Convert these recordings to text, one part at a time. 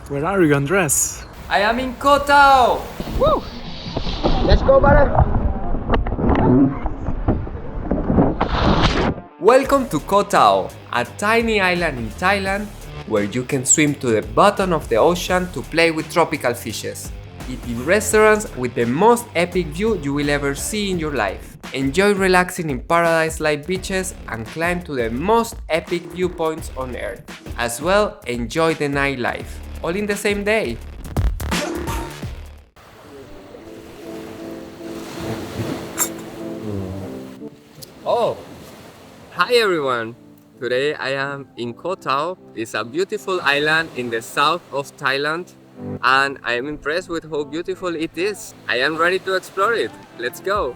Where are you, Andres? I am in Ko Tao! Woo! Let's go, brother. Welcome to Ko Tao, a tiny island in Thailand where you can swim to the bottom of the ocean to play with tropical fishes, eat in restaurants with the most epic view you will ever see in your life, enjoy relaxing in paradise-like beaches and climb to the most epic viewpoints on earth. As well, enjoy the nightlife, all in the same day. Oh! Hi everyone! Today I am in Koh Tao. It's a beautiful island in the south of Thailand and I am impressed with how beautiful it is. I am ready to explore it. Let's go!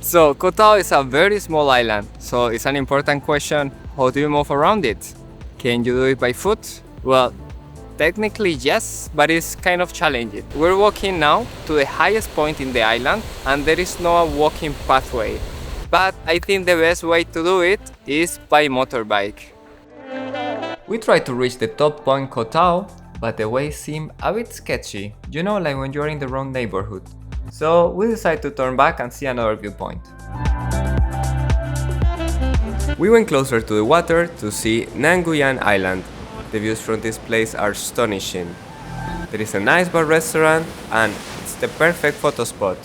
So Koh Tao is a very small island, so it's an important question, how do you move around it? Can you do it by foot? Well, technically yes, but it's kind of challenging. We're walking now to the highest point in the island and there is no walking pathway. But I think the best way to do it is by motorbike. We tried to reach the top point Ko Tao, but the way seemed a bit sketchy. You know, like when you're in the wrong neighborhood. So we decided to turn back and see another viewpoint. We went closer to the water to see Yuan Island. The views from this place are astonishing. There is a nice bar restaurant and it's the perfect photo spot.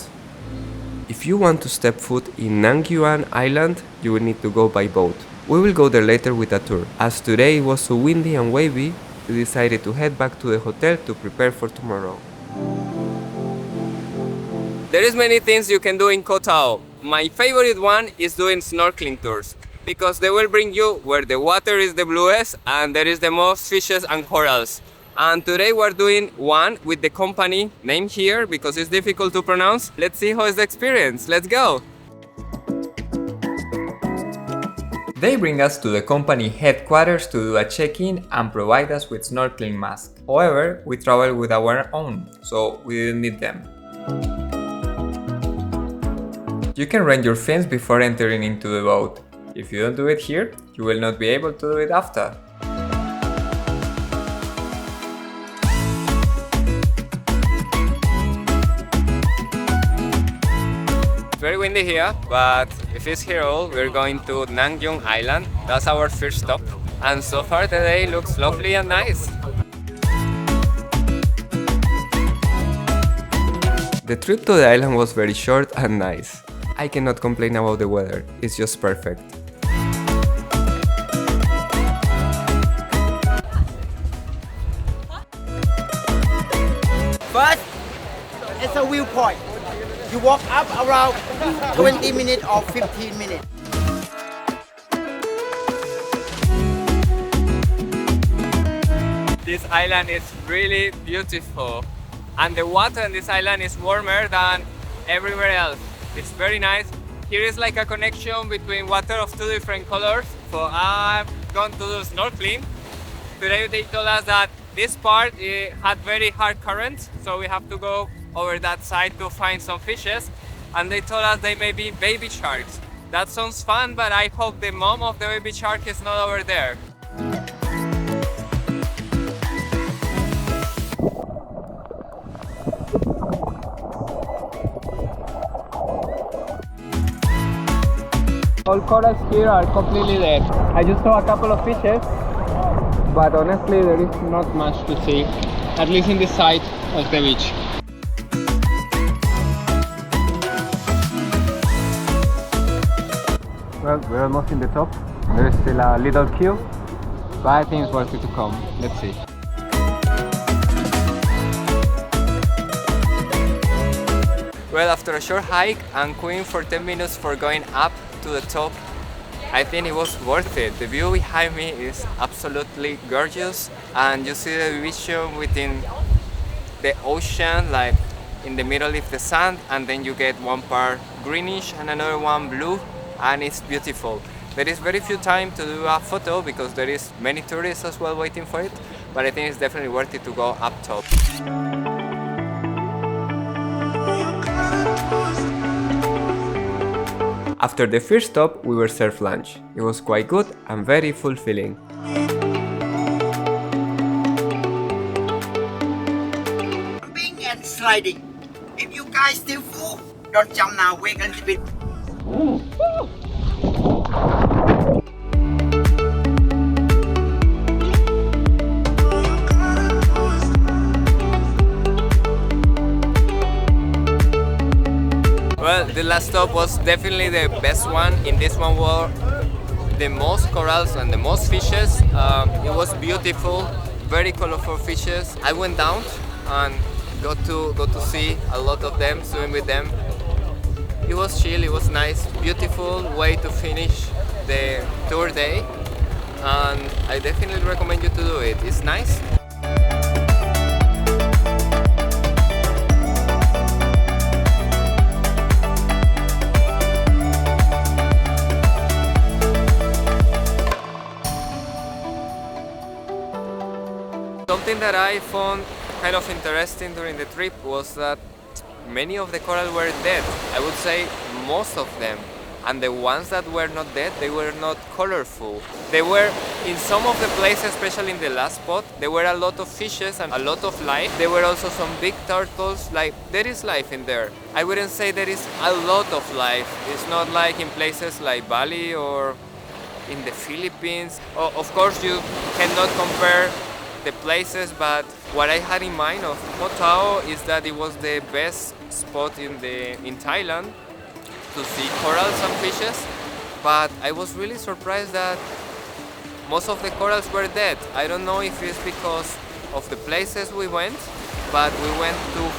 If you want to step foot in Yuan Island, you will need to go by boat. We will go there later with a tour. As today it was so windy and wavy, we decided to head back to the hotel to prepare for tomorrow. There is many things you can do in Ko Tao. My favorite one is doing snorkeling tours, because they will bring you where the water is the bluest and there is the most fishes and corals. And today we're doing one with the company name here because it's difficult to pronounce. Let's see how is the experience. Let's go! They bring us to the company headquarters to do a check-in and provide us with snorkeling masks. However, we travel with our own, so we didn't need them. You can rent your fins before entering into the boat. If you don't do it here, you will not be able to do it after. It's very windy here, but if it's here all, we're going to Yuan Island. That's our first stop. And so far the day looks lovely and nice. The trip to the island was very short and nice. I cannot complain about the weather, it's just perfect. First, it's a viewpoint. You walk up around 20 minutes or 15 minutes. This island is really beautiful. And the water in this island is warmer than everywhere else. It's very nice. Here is like a connection between water of two different colors. So I'm going to do snorkeling. Today they told us that this part had very hard currents, so we have to go over that side to find some fishes. And they told us they may be baby sharks. That sounds fun, but I hope the mom of the baby shark is not over there. All corals here are completely dead. I just saw a couple of fishes, but honestly there is not much to see, at least in this side of the beach. Well, we're almost in the top. There is still a little queue, but I think it's worth it to come. Let's see. Well, after a short hike and queuing for 10 minutes for going up to the top, I think it was worth it. The view behind me is absolutely gorgeous and you see the vision within the ocean, like in the middle is the sand and then you get one part greenish and another one blue and it's beautiful. There is very few time to do a photo because there is many tourists as well waiting for it, but I think it's definitely worth it to go up top. After the first stop, we were served lunch. It was quite good and very fulfilling. Jumping and sliding. If you guys still full, don't jump now, wait a little bit. Well, the last stop was definitely the best one. In this one were the most corals and the most fishes. It was beautiful, very colorful fishes. I went down and got to see a lot of them, swim with them. It was chill, it was nice, beautiful way to finish the tour day, and I definitely recommend you to do it. It's nice. Something that I found kind of interesting during the trip was that many of the coral were dead. I would say most of them. And the ones that were not dead, they were not colorful. They were, in some of the places, especially in the last spot, there were a lot of fishes and a lot of life. There were also some big turtles. Like, there is life in there. I wouldn't say there is a lot of life. It's not like in places like Bali or in the Philippines. Of course, you cannot compare the places, but what I had in mind of Ko Tao is that it was the best spot in Thailand to see corals and fishes, but I was really surprised that most of the corals were dead. I don't know if it's because of the places we went, but we went to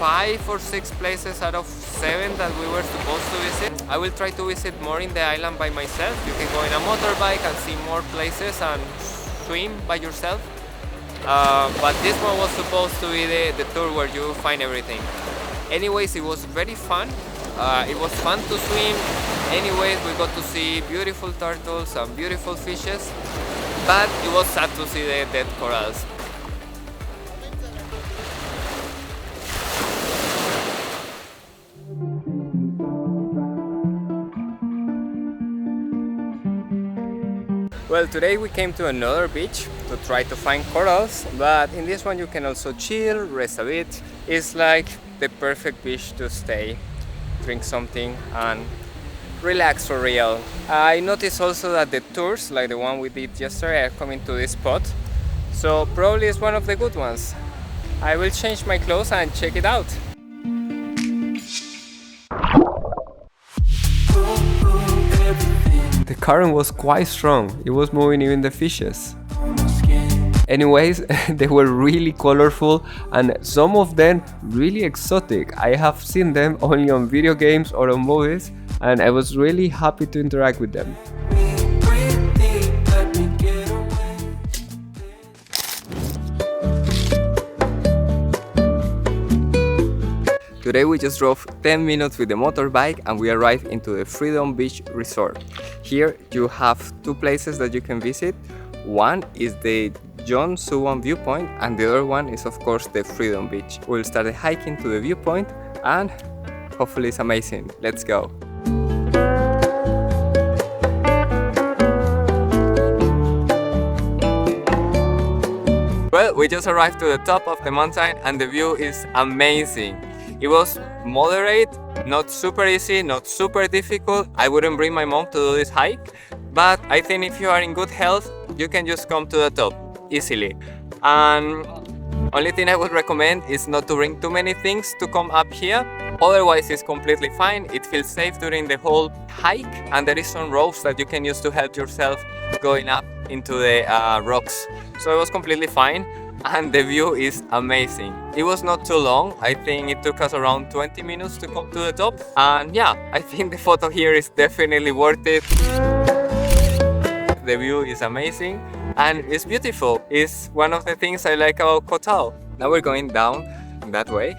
5 or 6 places out of 7 that we were supposed to visit. I will try to visit more in the island by myself. You can go in a motorbike and see more places and swim by yourself. But this one was supposed to be the tour where you find everything. Anyways, it was very fun. It was fun to swim. Anyways, we got to see beautiful turtles and beautiful fishes, but it was sad to see the dead corals. Well, today we came to another beach to try to find corals, but in this one you can also chill, rest a bit. It's like the perfect beach to stay, drink something and relax for real. I noticed also that the tours, like the one we did yesterday, are coming to this spot, so probably it's one of the good ones. I will change my clothes and check it out. The current was quite strong, it was moving even the fishes. Anyways, they were really colorful and some of them really exotic. I have seen them only on video games or on movies, and I was really happy to interact with them. Today we just drove 10 minutes with the motorbike and we arrived into the Freedom Beach Resort. Here you have 2 places that you can visit. One is the Suwan viewpoint and the other one is of course the Freedom Beach. We'll start hiking to the viewpoint and hopefully it's amazing. Let's go! Well, we just arrived to the top of the mountain and the view is amazing. It was moderate, not super easy, not super difficult. I wouldn't bring my mom to do this hike, but I think if you are in good health, you can just come to the top easily. And only thing I would recommend is not to bring too many things to come up here. Otherwise, it's completely fine. It feels safe during the whole hike, and there is some ropes that you can use to help yourself going up into the rocks. So it was completely fine. And the view is amazing. It was not too long. I think it took us around 20 minutes to come to the top. And yeah, I think the photo here is definitely worth it. The view is amazing and it's beautiful. It's one of the things I like about Ko Tao. Now we're going down that way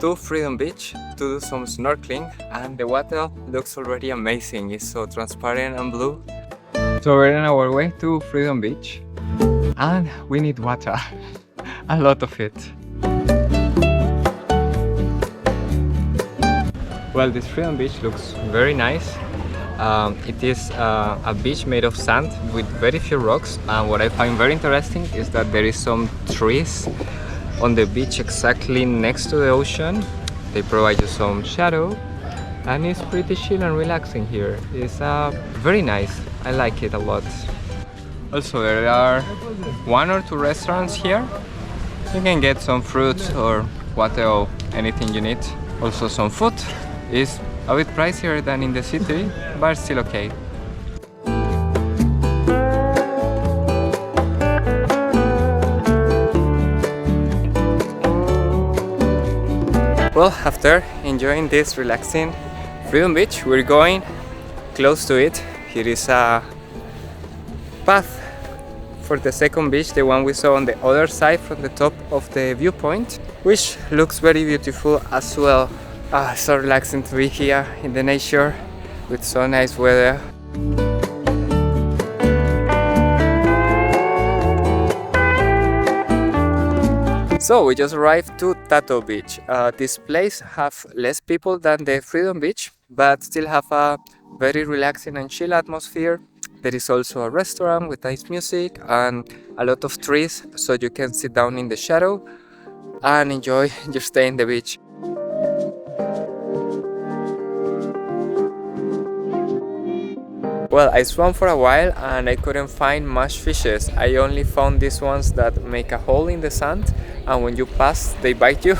to Freedom Beach to do some snorkeling, and the water looks already amazing. It's so transparent and blue. So we're on our way to Freedom Beach. And we need water, a lot of it. Well, this Freedom Beach looks very nice. It is a beach made of sand with very few rocks, and what I find very interesting is that there is some trees on the beach exactly next to the ocean. They provide you some shadow, and it's pretty chill and relaxing here. It's very nice. I like it a lot. Also, there are 1 or 2 restaurants here. You can get some fruits or water or anything you need. Also, some food is a bit pricier than in the city, but still okay. Well, after enjoying this relaxing Freedom Beach, we're going close to it. Here is a path for the second beach, the one we saw on the other side from the top of the viewpoint, which looks very beautiful as well. So relaxing to be here in the nature with so nice weather. So we just arrived to Taa Toh Beach. This place have less people than the Freedom Beach, but still have a very relaxing and chill atmosphere. There is also a restaurant with nice music and a lot of trees, so you can sit down in the shadow and enjoy your stay in the beach. Well, I swam for a while and I couldn't find much fishes. I only found these ones that make a hole in the sand, and when you pass they bite you.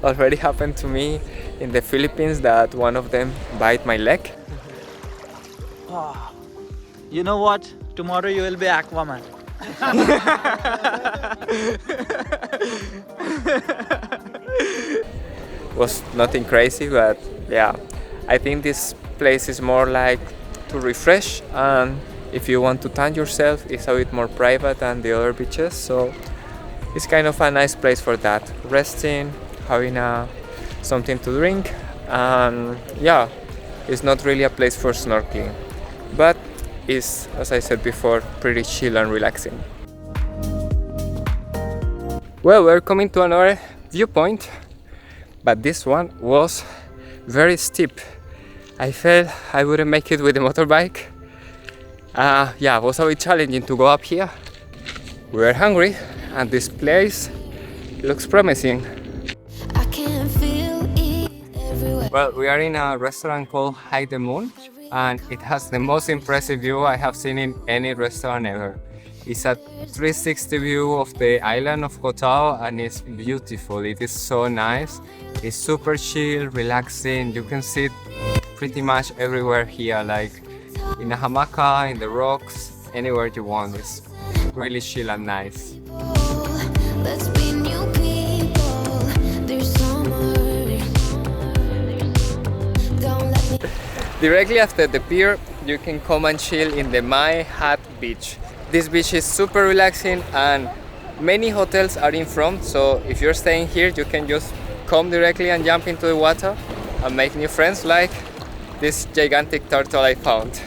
Already happened to me in the Philippines that one of them bite my leg. You know what? Tomorrow you will be Aquaman. Was nothing crazy, but yeah, I think this place is more like to refresh, and if you want to tan yourself, it's a bit more private than the other beaches, so it's kind of a nice place for that, resting, having something to drink, and yeah, it's not really a place for snorkeling, but is, as I said before, pretty chill and relaxing. Well, we're coming to another viewpoint, but this one was very steep. I felt I wouldn't make it with the motorbike. Yeah, it was a bit challenging to go up here. We were hungry and this place looks promising. I can feel it everywhere. Well, we are in a restaurant called High the Moon, and it has the most impressive view I have seen in any restaurant ever. It's a 360 view of the island of Ko Tao, and it's beautiful. It is so nice. It's super chill, relaxing. You can sit pretty much everywhere here, like in a hammock, in the rocks, anywhere you want. It's really chill and nice. Let's be new people. There's summer. Don't let me. Directly after the pier, you can come and chill in the Mae Haad Beach. This beach is super relaxing and many hotels are in front, so if you're staying here, you can just come directly and jump into the water and make new friends, like this gigantic turtle I found.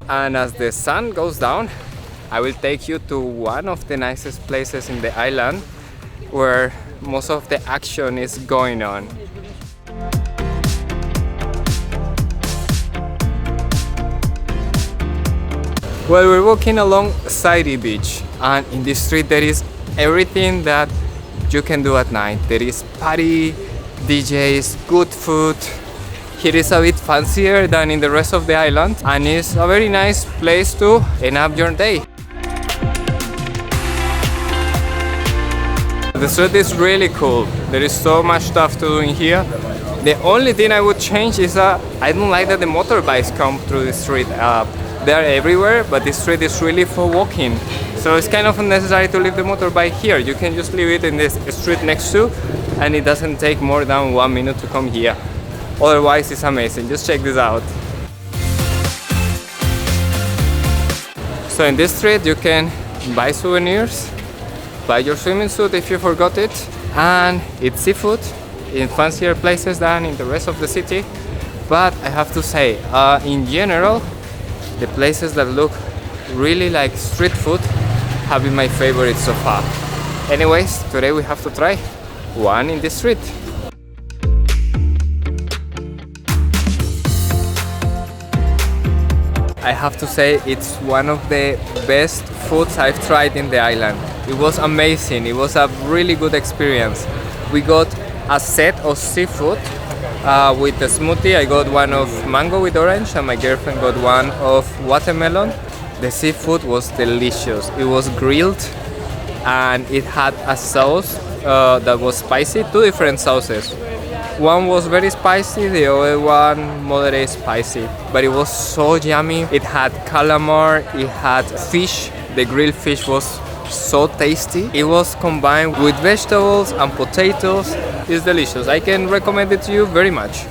And as the sun goes down, I will take you to one of the nicest places in the island where most of the action is going on. Well, we're walking along Sairee Beach, and in this street there is everything that you can do at night. There is party, DJs, good food. Here is a bit fancier than in the rest of the island, and it's a very nice place to end up your day. The street is really cool. There is so much stuff to do in here. The only thing I would change is that I don't like that the motorbikes come through the street. They are everywhere, but this street is really for walking. So it's kind of unnecessary to leave the motorbike here. You can just leave it in this street next to, and it doesn't take more than 1 minute to come here. Otherwise, it's amazing. Just check this out. So in this street, you can buy souvenirs, buy your swimming suit if you forgot it, and eat seafood in fancier places than in the rest of the city. But I have to say, in general, the places that look really like street food have been my favorite so far. Anyways, today we have to try one in this street. I have to say it's one of the best foods I've tried in the island. It was amazing. It was a really good experience. We got a set of seafood with the smoothie. I got one of mango with orange and my girlfriend got one of watermelon. The seafood was delicious. It was grilled and it had a sauce that was spicy, two different sauces. One was very spicy, the other one moderate spicy, but it was so yummy. It had calamar, it had fish. The grilled fish was so tasty. It was combined with vegetables and potatoes. It's delicious. I can recommend it to you very much.